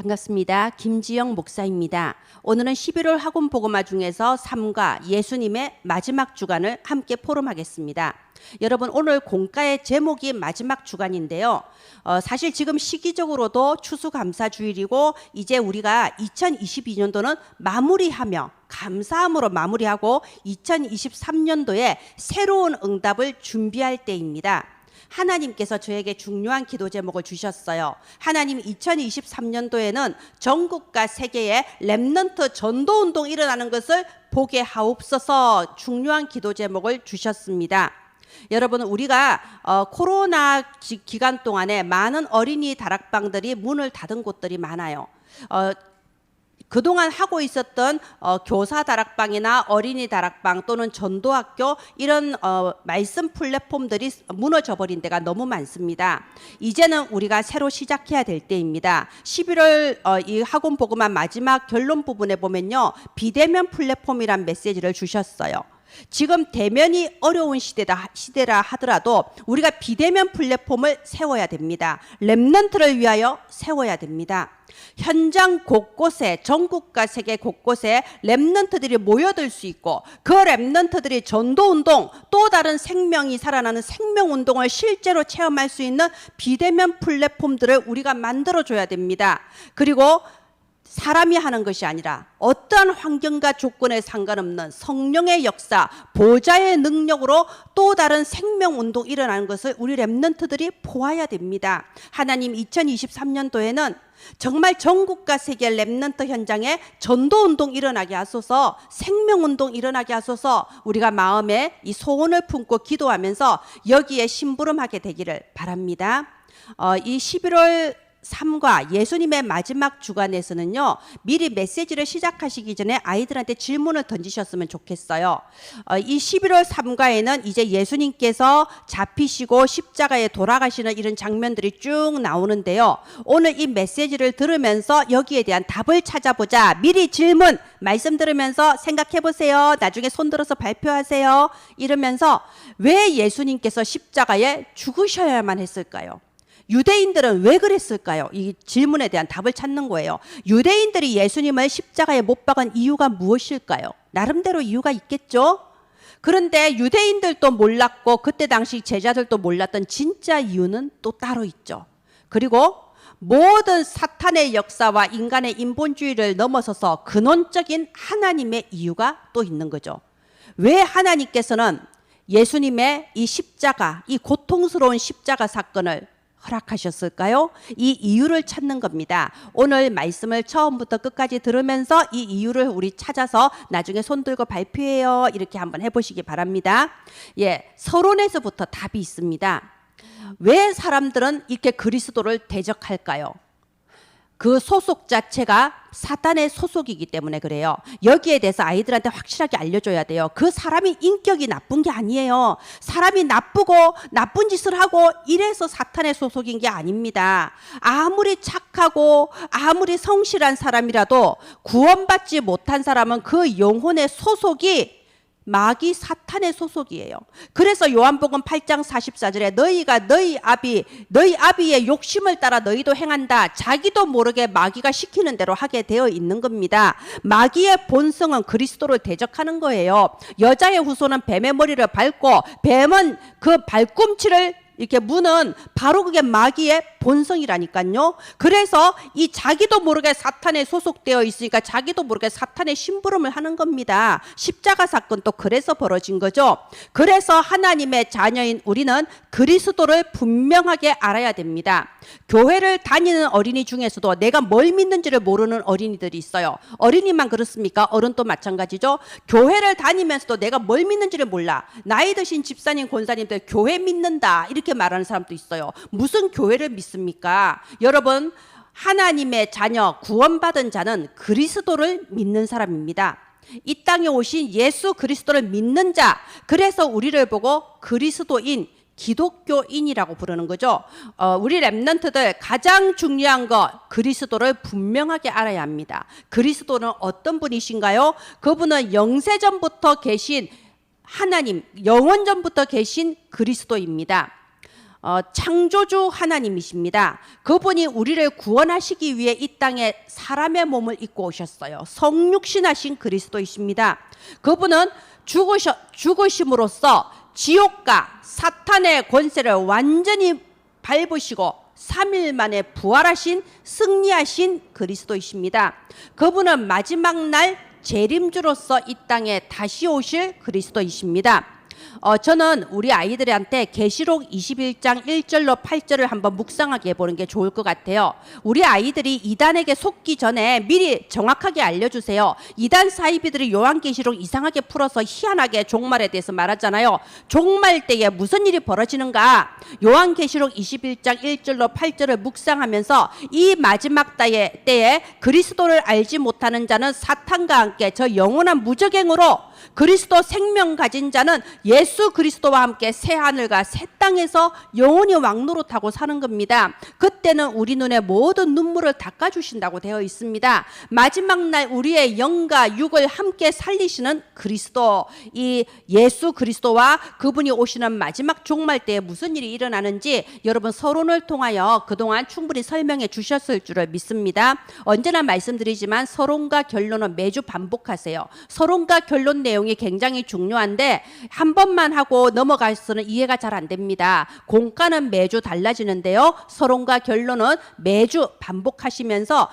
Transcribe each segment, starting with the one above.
반갑습니다. 김지영 목사입니다. 오늘은 11월 학원 복음화 중에서 3과 예수님의 마지막 주간을 함께 포럼하겠습니다. 여러분, 오늘 공과의 제목이 마지막 주간인데요. 사실 지금 시기적으로도 추수감사주일이고 이제 우리가 2022년도는 마무리하며 감사함으로 마무리하고 2023년도에 새로운 응답을 준비할 때입니다. 하나님께서 저에게 중요한 기도 제목을 주셨어요. 하나님, 2023년도에는 전국과 세계에 렘넌트 전도운동 일어나는 것을 보게 하옵소서. 중요한 기도 제목을 주셨습니다. 여러분, 우리가 코로나 기간 동안에 많은 어린이 다락방들이 문을 닫은 곳들이 많아요. 그동안 하고 있었던 교사 다락방이나 어린이 다락방 또는 전도학교 이런 말씀 플랫폼들이 무너져 버린 데가 너무 많습니다. 이제는 우리가 새로 시작해야 될 때입니다. 11월 이 학원 복음화 마지막 결론 부분에 보면요, 비대면 플랫폼이란 메시지를 주셨어요. 지금 대면이 어려운 시대라 하더라도 우리가 비대면 플랫폼을 세워야 됩니다. 렘넌트를 위하여 세워야 됩니다. 현장 곳곳에, 전국과 세계 곳곳에 렘넌트들이 모여들 수 있고 그 렘넌트들이 전도운동, 또 다른 생명이 살아나는 생명운동을 실제로 체험할 수 있는 비대면 플랫폼들을 우리가 만들어줘야 됩니다. 그리고 사람이 하는 것이 아니라 어떠한 환경과 조건에 상관없는 성령의 역사, 보좌의 능력으로 또 다른 생명운동이 일어나는 것을 우리 렘넌트들이 보아야 됩니다. 하나님, 2023년도에는 정말 전국과 세계 렘넌트 현장에 전도운동 일어나게 하소서, 생명운동 일어나게 하소서. 우리가 마음에 이 소원을 품고 기도하면서 여기에 심부름하게 되기를 바랍니다. 이 11월 3과 예수님의 마지막 주간에서는요, 미리 메시지를 시작하시기 전에 아이들한테 질문을 던지셨으면 좋겠어요. 이 11월 3과에는 이제 예수님께서 잡히시고 십자가에 돌아가시는 이런 장면들이 쭉 나오는데요. 오늘 이 메시지를 들으면서 여기에 대한 답을 찾아보자. 미리 질문, 말씀 들으면서 생각해 보세요. 나중에 손 들어서 발표하세요. 이러면서 왜 예수님께서 십자가에 죽으셔야만 했을까요? 유대인들은 왜 그랬을까요? 이 질문에 대한 답을 찾는 거예요. 유대인들이 예수님을 십자가에 못 박은 이유가 무엇일까요? 나름대로 이유가 있겠죠? 그런데 유대인들도 몰랐고 그때 당시 제자들도 몰랐던 진짜 이유는 또 따로 있죠. 그리고 모든 사탄의 역사와 인간의 인본주의를 넘어서서 근원적인 하나님의 이유가 또 있는 거죠. 왜 하나님께서는 예수님의 이 십자가, 이 고통스러운 십자가 사건을 허락하셨을까요? 이 이유를 찾는 겁니다. 오늘 말씀을 처음부터 끝까지 들으면서 이 이유를 우리 찾아서 나중에 손 들고 발표해요. 이렇게 한번 해보시기 바랍니다. 서론에서부터 답이 있습니다. 왜 사람들은 이렇게 그리스도를 대적할까요? 그 소속 자체가 사탄의 소속이기 때문에 그래요. 여기에 대해서 아이들한테 확실하게 알려줘야 돼요. 그 사람이 인격이 나쁜 게 아니에요. 사람이 나쁘고 나쁜 짓을 하고 이래서 사탄의 소속인 게 아닙니다. 아무리 착하고 아무리 성실한 사람이라도 구원받지 못한 사람은 그 영혼의 소속이 마귀 사탄의 소속이에요. 그래서 요한복음 8장 44절에 너희가 너희 아비의 욕심을 따라 너희도 행한다. 자기도 모르게 마귀가 시키는 대로 하게 되어 있는 겁니다. 마귀의 본성은 그리스도를 대적하는 거예요. 여자의 후손은 뱀의 머리를 밟고 뱀은 그 발꿈치를 이렇게 무는 바로 그게 마귀의 본성이라니까요. 그래서 이 자기도 모르게 사탄에 소속되어 있으니까 자기도 모르게 사탄의 심부름을 하는 겁니다. 십자가 사건도 그래서 벌어진 거죠. 그래서 하나님의 자녀인 우리는 그리스도를 분명하게 알아야 됩니다. 교회를 다니는 어린이 중에서도 내가 뭘 믿는지를 모르는 어린이들이 있어요. 어린이만 그렇습니까? 어른도 마찬가지죠. 교회를 다니면서도 내가 뭘 믿는지를 몰라. 나이 드신 집사님, 권사님들 교회 믿는다 이렇게 말하는 사람도 있어요. 무슨 교회를 믿습니까? 여러분, 하나님의 자녀, 구원받은 자는 그리스도를 믿는 사람입니다. 이 땅에 오신 예수 그리스도를 믿는 자, 그래서 우리를 보고 그리스도인, 기독교인이라고 부르는 거죠. 우리 렘넌트들 가장 중요한 거, 그리스도를 분명하게 알아야 합니다. 그리스도는 어떤 분이신가요? 그분은 영세전부터 계신 하나님, 영원전부터 계신 그리스도입니다. 창조주 하나님이십니다. 그분이 우리를 구원하시기 위해 이 땅에 사람의 몸을 입고 오셨어요. 성육신하신 그리스도이십니다. 그분은 죽으심으로써 지옥과 사탄의 권세를 완전히 밟으시고 3일 만에 부활하신 승리하신 그리스도이십니다. 그분은 마지막 날 재림주로서 이 땅에 다시 오실 그리스도이십니다. 저는 우리 아이들한테 계시록 21장 1절로 8절을 한번 묵상하게 해보는 게 좋을 것 같아요. 우리 아이들이 이단에게 속기 전에 미리 정확하게 알려주세요. 이단 사이비들이 요한계시록 이상하게 풀어서 희한하게 종말에 대해서 말하잖아요. 종말 때에 무슨 일이 벌어지는가? 요한계시록 21장 1절로 8절을 묵상하면서 이 마지막 때에 그리스도를 알지 못하는 자는 사탄과 함께 저 영원한 무적행으로, 그리스도 생명 가진 자는 예수 그리스도와 함께 새 하늘과 새 땅에서 영원히 왕노릇하고 사는 겁니다. 그때는 우리 눈에 모든 눈물을 닦아주신다고 되어 있습니다. 마지막 날 우리의 영과 육을 함께 살리시는 그리스도, 이 예수 그리스도와 그분이 오시는 마지막 종말 때에 무슨 일이 일어나는지 여러분 서론을 통하여 그동안 충분히 설명해 주셨을 줄을 믿습니다. 언제나 말씀드리지만 서론과 결론은 매주 반복하세요. 서론과 결론 내용이 굉장히 중요한데 한 번만 하고 넘어가서는 이해가 잘 안 됩니다. 공과는 매주 달라지는데요. 서론과 결론은 매주 반복하시면서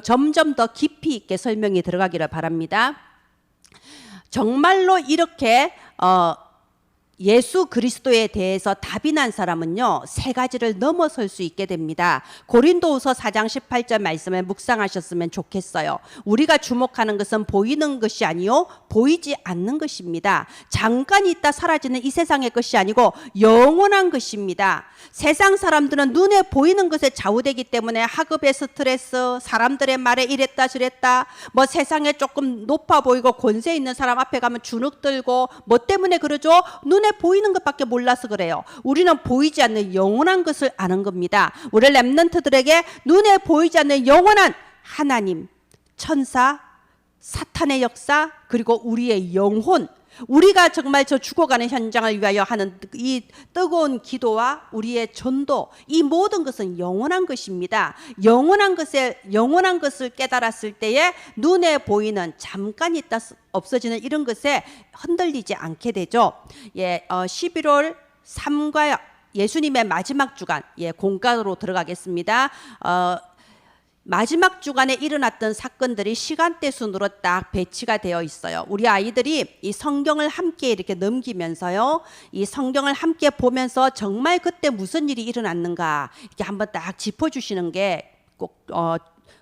점점 더 깊이 있게 설명이 들어가기를 바랍니다. 정말로 이렇게 예수 그리스도에 대해서 답이 난 사람은요, 세 가지를 넘어설 수 있게 됩니다. 고린도후서 4장 18절 말씀을 묵상하셨으면 좋겠어요. 우리가 주목하는 것은 보이는 것이 아니요 보이지 않는 것입니다. 잠깐 있다 사라지는 이 세상의 것이 아니고 영원한 것입니다. 세상 사람들은 눈에 보이는 것에 좌우되기 때문에 학업의 스트레스, 사람들의 말에 이랬다 저랬다, 뭐 세상에 조금 높아 보이고 권세 있는 사람 앞에 가면 주눅 들고, 뭐 때문에 그러죠? 눈에 보이는 것밖에 몰라서 그래요. 우리는 보이지 않는 영원한 것을 아는 겁니다. 우리 렘넌트들에게 눈에 보이지 않는 영원한 하나님, 천사, 사탄의 역사, 그리고 우리의 영혼, 우리가 정말 저 죽어가는 현장을 위하여 하는 이 뜨거운 기도와 우리의 전도, 이 모든 것은 영원한 것입니다. 영원한 것을 깨달았을 때에 눈에 보이는 잠깐 있다 없어지는 이런 것에 흔들리지 않게 되죠. 11월 3과 예수님의 마지막 주간, 공가로 들어가겠습니다. 마지막 주간에 일어났던 사건들이 시간대 순으로 딱 배치가 되어 있어요. 우리 아이들이 이 성경을 함께 이렇게 넘기면서요, 이 성경을 함께 보면서 정말 그때 무슨 일이 일어났는가 이렇게 한번 딱 짚어주시는 게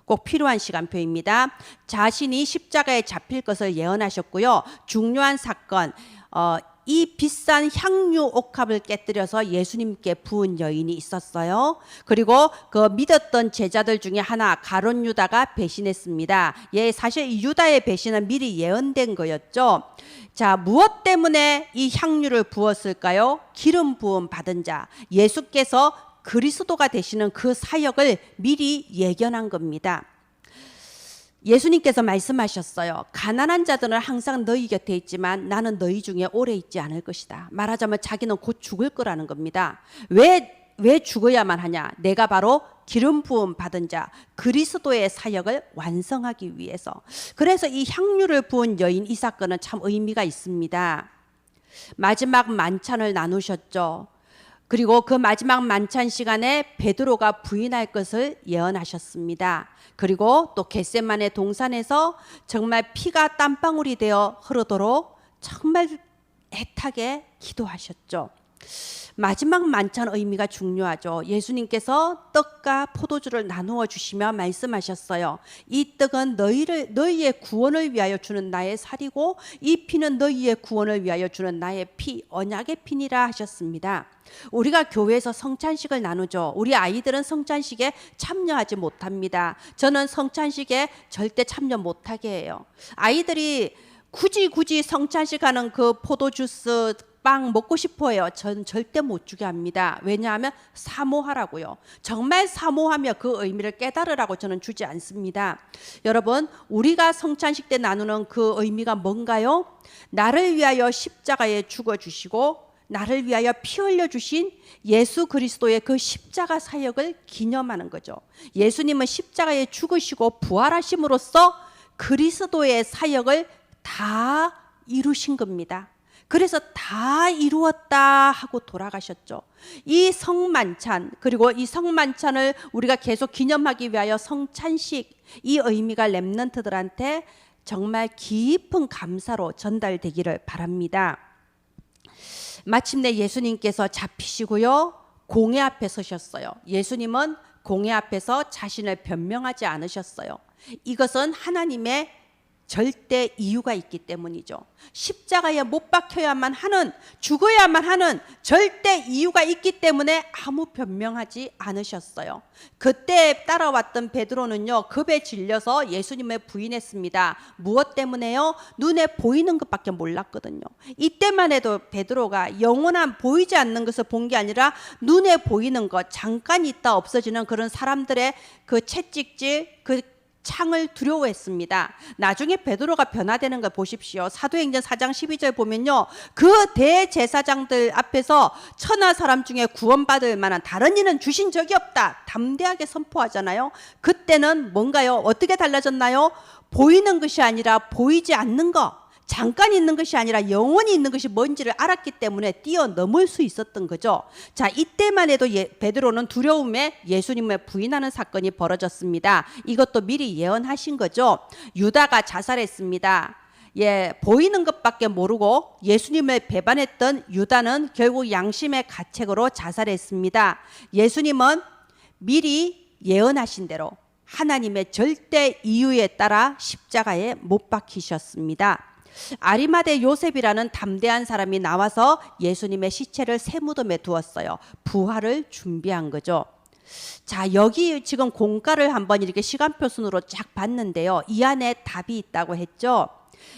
꼭 필요한 시간표입니다. 자신이 십자가에 잡힐 것을 예언하셨고요. 중요한 사건, 이 비싼 향유 옥합을 깨뜨려서 예수님께 부은 여인이 있었어요. 그리고 그 믿었던 제자들 중에 하나 가룟 유다가 배신했습니다. 사실 이 유다의 배신은 미리 예언된 거였죠. 자, 무엇 때문에 이 향유를 부었을까요? 기름 부음 받은 자, 예수께서 그리스도가 되시는 그 사역을 미리 예견한 겁니다. 예수님께서 말씀하셨어요. 가난한 자들은 항상 너희 곁에 있지만 나는 너희 중에 오래 있지 않을 것이다. 말하자면 자기는 곧 죽을 거라는 겁니다. 왜 죽어야만 하냐? 내가 바로 기름 부음 받은 자, 그리스도의 사역을 완성하기 위해서. 그래서 이 향유를 부은 여인, 이 사건은 참 의미가 있습니다. 마지막 만찬을 나누셨죠. 그리고 그 마지막 만찬 시간에 베드로가 부인할 것을 예언하셨습니다. 그리고 또 겟세마네 동산에서 정말 피가 땀방울이 되어 흐르도록 정말 애타게 기도하셨죠. 마지막 만찬 의미가 중요하죠. 예수님께서 떡과 포도주를 나누어 주시며 말씀하셨어요. 이 떡은 너희의 구원을 위하여 주는 나의 살이고 이 피는 너희의 구원을 위하여 주는 나의 피, 언약의 피니라 하셨습니다. 우리가 교회에서 성찬식을 나누죠. 우리 아이들은 성찬식에 참여하지 못합니다. 저는 성찬식에 절대 참여 못하게 해요. 아이들이 굳이 성찬식 하는 그 포도주스 빵 먹고 싶어요. 전 절대 못 주게 합니다. 왜냐하면 사모하라고요. 정말 사모하며 그 의미를 깨달으라고 저는 주지 않습니다. 여러분, 우리가 성찬식 때 나누는 그 의미가 뭔가요? 나를 위하여 십자가에 죽어주시고 나를 위하여 피 흘려 주신 예수 그리스도의 그 십자가 사역을 기념하는 거죠. 예수님은 십자가에 죽으시고 부활하심으로써 그리스도의 사역을 다 이루신 겁니다. 그래서 다 이루었다 하고 돌아가셨죠. 이 성만찬, 그리고 이 성만찬을 우리가 계속 기념하기 위하여 성찬식, 이 의미가 렘넌트들한테 정말 깊은 감사로 전달되기를 바랍니다. 마침내 예수님께서 잡히시고요, 공회 앞에 서셨어요. 예수님은 공회 앞에서 자신을 변명하지 않으셨어요. 이것은 하나님의 절대 이유가 있기 때문이죠. 십자가에 못 박혀야만 하는, 죽어야만 하는 절대 이유가 있기 때문에 아무 변명하지 않으셨어요. 그때 따라왔던 베드로는요, 겁에 질려서 예수님을 부인했습니다. 무엇 때문에요? 눈에 보이는 것밖에 몰랐거든요. 이때만 해도 베드로가 영원한 보이지 않는 것을 본 게 아니라 눈에 보이는 것, 잠깐 있다 없어지는 그런 사람들의 그 채찍질, 그 창을 두려워했습니다. 나중에 베드로가 변화되는 걸 보십시오. 사도행전 4장 12절 보면요, 그 대제사장들 앞에서 천하 사람 중에 구원받을 만한 다른 이는 주신 적이 없다, 담대하게 선포하잖아요. 그때는 뭔가요? 어떻게 달라졌나요? 보이는 것이 아니라 보이지 않는 것, 잠깐 있는 것이 아니라 영원히 있는 것이 뭔지를 알았기 때문에 뛰어넘을 수 있었던 거죠. 자, 이때만 해도 베드로는 두려움에 예수님을 부인하는 사건이 벌어졌습니다. 이것도 미리 예언하신 거죠. 유다가 자살했습니다. 보이는 것밖에 모르고 예수님을 배반했던 유다는 결국 양심의 가책으로 자살했습니다. 예수님은 미리 예언하신 대로 하나님의 절대 이유에 따라 십자가에 못 박히셨습니다. 아리마대 요셉이라는 담대한 사람이 나와서 예수님의 시체를 새 무덤에 두었어요. 부활을 준비한 거죠. 자, 여기 지금 공가를 한번 이렇게 시간표 순으로 쫙 봤는데요, 이 안에 답이 있다고 했죠.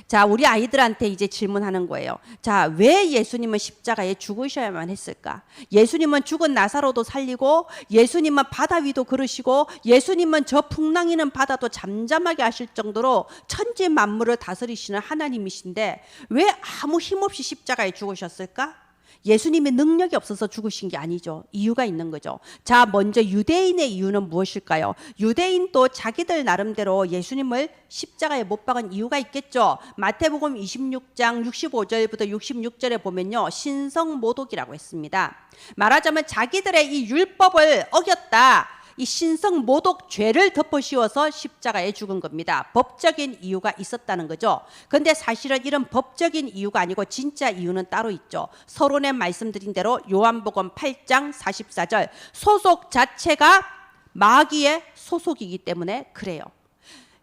자, 우리 아이들한테 이제 질문하는 거예요. 자, 왜 예수님은 십자가에 죽으셔야만 했을까? 예수님은 죽은 나사로도 살리고, 예수님은 바다 위도 걸으시고, 예수님은 저 풍랑이는 바다도 잠잠하게 하실 정도로 천지 만물을 다스리시는 하나님이신데 왜 아무 힘없이 십자가에 죽으셨을까? 예수님의 능력이 없어서 죽으신 게 아니죠. 이유가 있는 거죠. 자, 먼저 유대인의 이유는 무엇일까요? 유대인도 자기들 나름대로 예수님을 십자가에 못 박은 이유가 있겠죠. 마태복음 26장 65절부터 66절에 보면요, 신성모독이라고 했습니다. 말하자면 자기들의 이 율법을 어겼다, 이 신성모독 죄를 덮어씌워서 십자가에 죽은 겁니다. 법적인 이유가 있었다는 거죠. 그런데 사실은 이런 법적인 이유가 아니고 진짜 이유는 따로 있죠. 서론에 말씀드린 대로 요한복음 8장 44절, 소속 자체가 마귀의 소속이기 때문에 그래요.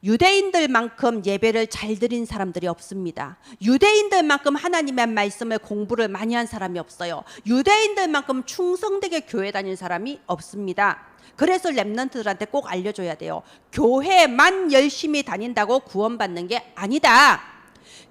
유대인들만큼 예배를 잘 드린 사람들이 없습니다. 유대인들만큼 하나님의 말씀을 공부를 많이 한 사람이 없어요. 유대인들만큼 충성되게 교회 다닌 사람이 없습니다. 그래서 렘넌트들한테 꼭 알려줘야 돼요. 교회만 열심히 다닌다고 구원받는 게 아니다.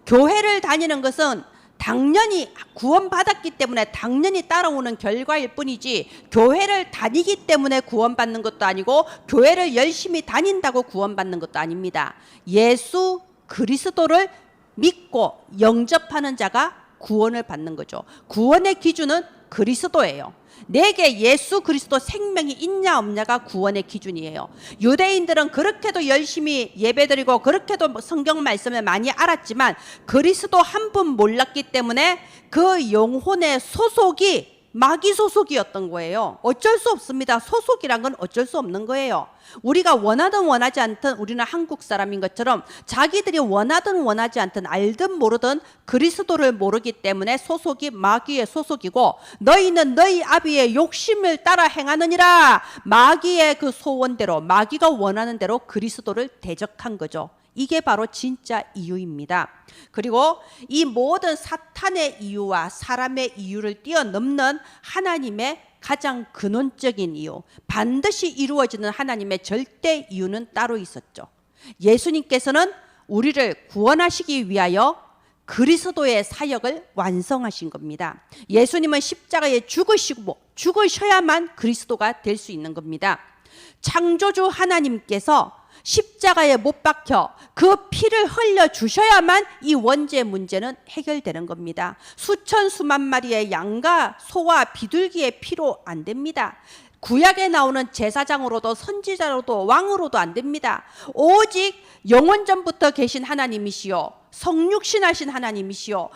교회를 다니는 것은 당연히 구원받았기 때문에 당연히 따라오는 결과일 뿐이지, 교회를 다니기 때문에 구원받는 것도 아니고 교회를 열심히 다닌다고 구원받는 것도 아닙니다. 예수 그리스도를 믿고 영접하는 자가 구원을 받는 거죠. 구원의 기준은 그리스도예요. 내게 예수 그리스도 생명이 있냐 없냐가 구원의 기준이에요. 유대인들은 그렇게도 열심히 예배드리고 그렇게도 성경 말씀을 많이 알았지만 그리스도 한 분 몰랐기 때문에 그 영혼의 소속이 마귀 소속이었던 거예요. 어쩔 수 없습니다. 소속이란 건 어쩔 수 없는 거예요. 우리가 원하든 원하지 않든 우리는 한국 사람인 것처럼 자기들이 원하든 원하지 않든 알든 모르든 그리스도를 모르기 때문에 소속이 마귀의 소속이고, 너희는 너희 아비의 욕심을 따라 행하느니라, 마귀의 그 소원대로, 마귀가 원하는 대로 그리스도를 대적한 거죠. 이게 바로 진짜 이유입니다. 그리고 이 모든 사탄의 이유와 사람의 이유를 뛰어넘는 하나님의 가장 근원적인 이유, 반드시 이루어지는 하나님의 절대 이유는 따로 있었죠. 예수님께서는 우리를 구원하시기 위하여 그리스도의 사역을 완성하신 겁니다. 예수님은 십자가에 죽으셔야만 그리스도가 될 수 있는 겁니다. 창조주 하나님께서 십자가에 못 박혀 그 피를 흘려 주셔야만 이 원죄 문제는 해결되는 겁니다. 수천 수만 마리의 양과 소와 비둘기의 피로 안 됩니다. 구약에 나오는 제사장으로도 선지자로도 왕으로도 안 됩니다. 오직 영원전부터 계신 하나님이시요, 성육신하신 하나님이시요,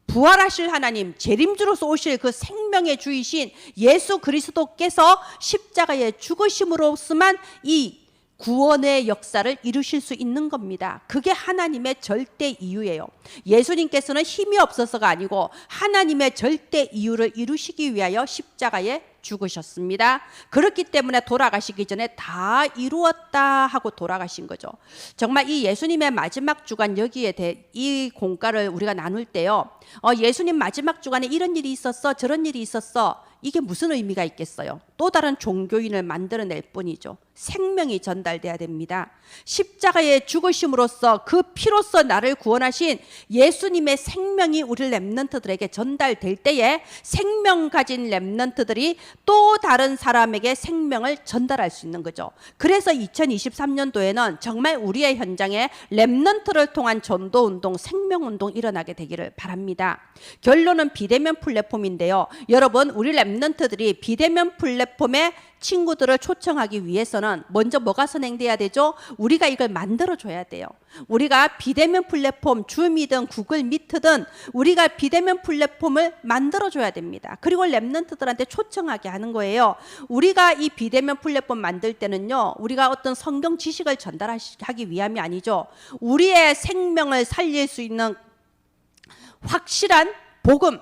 부활하실 하나님, 재림주로서 오실 그 생명의 주이신 예수 그리스도께서 십자가에 죽으심으로서만 이 구원의 역사를 이루실 수 있는 겁니다. 그게 하나님의 절대 이유예요. 예수님께서는 힘이 없어서가 아니고 하나님의 절대 이유를 이루시기 위하여 십자가에 죽으셨습니다. 그렇기 때문에 돌아가시기 전에 다 이루었다 하고 돌아가신 거죠. 정말 이 예수님의 마지막 주간, 여기에 대해 이 공과를 우리가 나눌 때요, 예수님 마지막 주간에 이런 일이 있었어, 저런 일이 있었어, 이게 무슨 의미가 있겠어요? 또 다른 종교인을 만들어낼 뿐이죠. 생명이 전달돼야 됩니다. 십자가에 죽으심으로써 그 피로써 나를 구원하신 예수님의 생명이 우리 렘넌트들에게 전달될 때에 생명 가진 렘넌트들이 또 다른 사람에게 생명을 전달할 수 있는 거죠. 그래서 2023년도에는 정말 우리의 현장에 렘넌트를 통한 전도운동, 생명운동 일어나게 되기를 바랍니다. 결론은 비대면 플랫폼인데요. 여러분, 우리 렘넌트들이 비대면 플랫폼에 친구들을 초청하기 위해서는 먼저 뭐가 선행돼야 되죠? 우리가 이걸 만들어줘야 돼요. 우리가 비대면 플랫폼, 줌이든 구글 미트든 우리가 비대면 플랫폼을 만들어줘야 됩니다. 그리고 렘넌트들한테 초청하게 하는 거예요. 우리가 이 비대면 플랫폼 만들 때는요, 우리가 어떤 성경 지식을 전달하기 위함이 아니죠. 우리의 생명을 살릴 수 있는 확실한 복음,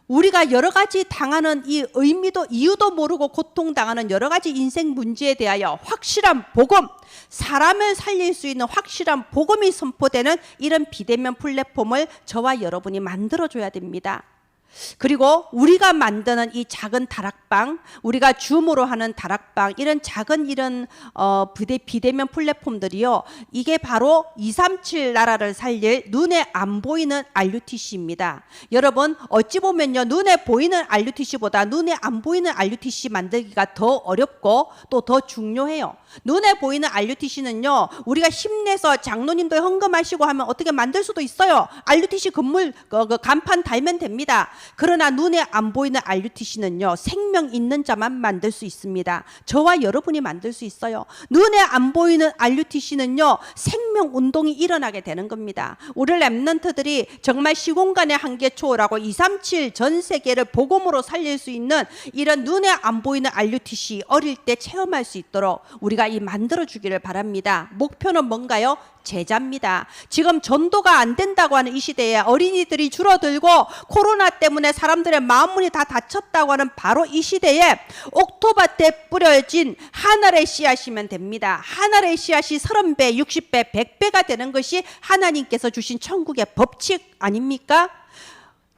우리가 여러 가지 당하는 이 의미도 이유도 모르고 고통당하는 여러 가지 인생 문제에 대하여 확실한 복음, 사람을 살릴 수 있는 확실한 복음이 선포되는 이런 비대면 플랫폼을 저와 여러분이 만들어줘야 됩니다. 그리고 우리가 만드는 이 작은 다락방, 우리가 줌으로 하는 다락방, 이런 작은 이런 비대면 플랫폼들이요, 이게 바로 237 나라를 살릴 눈에 안 보이는 RUTC입니다. 여러분, 어찌 보면요, 눈에 보이는 RUTC보다 눈에 안 보이는 RUTC 만들기가 더 어렵고 또 더 중요해요. 눈에 보이는 RUTC는요, 우리가 힘내서 장로님들 헌금하시고 하면 어떻게 만들 수도 있어요. RUTC 건물 간판 달면 됩니다. 그러나 눈에 안 보이는 RUTC는요, 생명 있는 자만 만들 수 있습니다. 저와 여러분이 만들 수 있어요. 눈에 안 보이는 RUTC는요, 생명 운동이 일어나게 되는 겁니다. 우리 렘넌트들이 정말 시공간의 한계 초월하고 237 전 세계를 복음으로 살릴 수 있는 이런 눈에 안 보이는 RUTC 어릴 때 체험할 수 있도록 우리가 이 만들어 주기를 바랍니다. 목표는 뭔가요? 제자입니다. 지금 전도가 안 된다고 하는 이 시대에 어린이들이 줄어들고 코로나 때문에 사람들의 마음문이 다 닫혔다고 하는 바로 이 시대에 옥토밭에 뿌려진 한 알의 씨앗이면 됩니다. 한 알의 씨앗이 30배, 60배, 100배가 되는 것이 하나님께서 주신 천국의 법칙 아닙니까?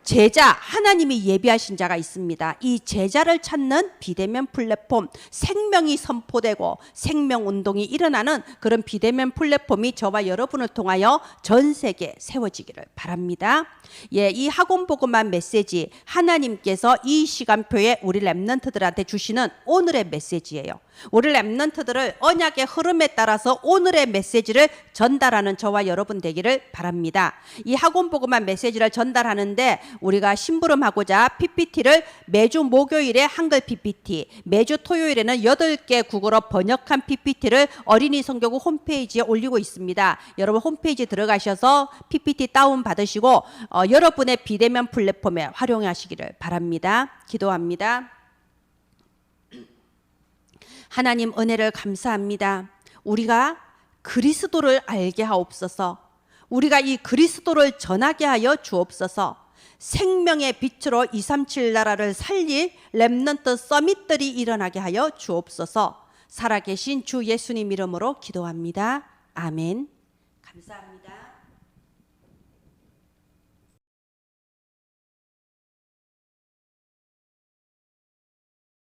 제자, 하나님이 예비하신 자가 있습니다. 이 제자를 찾는 비대면 플랫폼, 생명이 선포되고 생명운동이 일어나는 그런 비대면 플랫폼이 저와 여러분을 통하여 전 세계에 세워지기를 바랍니다. 예, 이 학원보고만 메시지, 하나님께서 이 시간표에 우리 렘넌트들한테 주시는 오늘의 메시지예요. 우리 렘넌트들을 언약의 흐름에 따라서 오늘의 메시지를 전달하는 저와 여러분 되기를 바랍니다. 이 학원보고만 메시지를 전달하는데 우리가 심부름하고자 PPT를 매주 목요일에 한글 PPT, 매주 토요일에는 8개 국어로 번역한 PPT를 어린이 성교국 홈페이지에 올리고 있습니다. 여러분 홈페이지 들어가셔서 PPT 다운 받으시고 여러분의 비대면 플랫폼에 활용하시기를 바랍니다. 기도합니다. 하나님 은혜를 감사합니다. 우리가 그리스도를 알게 하옵소서. 우리가 이 그리스도를 전하게 하여 주옵소서. 생명의 빛으로 237 나라를 살릴 렘넌트 서밋들이 일어나게 하여 주옵소서. 살아계신 주 예수님 이름으로 기도합니다. 아멘. 감사합니다.